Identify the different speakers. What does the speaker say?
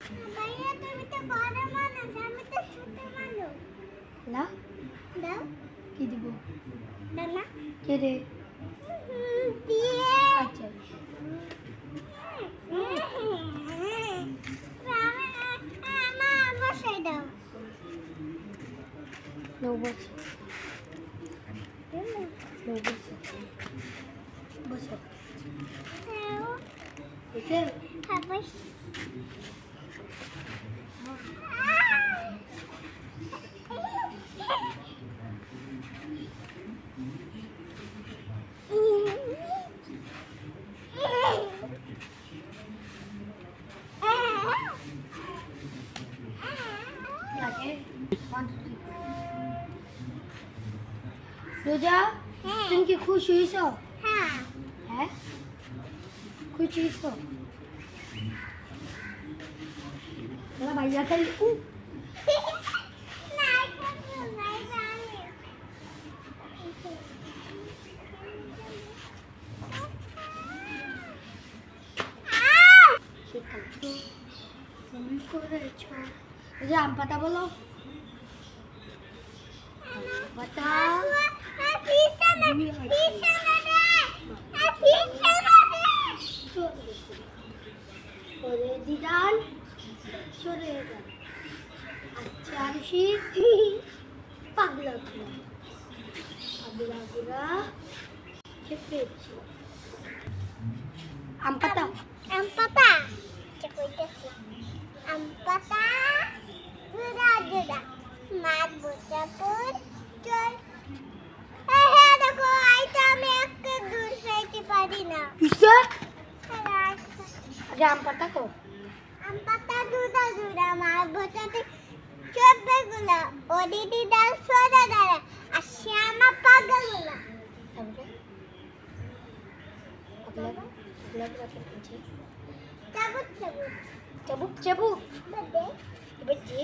Speaker 1: भैया তুমি তো বড় মানুষ আমি তো ছোট মানুষ
Speaker 2: না
Speaker 1: দাও
Speaker 2: কি দিব
Speaker 1: না
Speaker 2: কে রে
Speaker 1: দিয়ে
Speaker 2: আচ্ছা
Speaker 1: আমার বসাই দাও
Speaker 2: নো বস নো বস বসো বসে
Speaker 1: খাবাস
Speaker 2: रोजा तुम की खुश हुई सो
Speaker 1: हाँ
Speaker 2: है खुश हुई सो मेरा भैया का मुझे आम पता बोलो पता দিদান সরে গেল আচ্ছা আরশি পাগলা পাগলা খেপেছি আম পাতা
Speaker 1: কইতেছি আম পাতা জুড়া জুড়া মাছ বোচাপুর চল হ্যাঁ দেখো আইটা আমি একটা দূর যাইতে পারি না
Speaker 2: কিসে আরে আম পাতা কো
Speaker 1: আম পাতা জুড়া জুড়া মাছ বোচাতে চলবে গুলা ওদিদি ডাল সোজা দাঁড়া আর শ্যামা পাগল গুলা চাবুক চাবুক
Speaker 2: cabuk cabuk
Speaker 1: বদে
Speaker 2: beji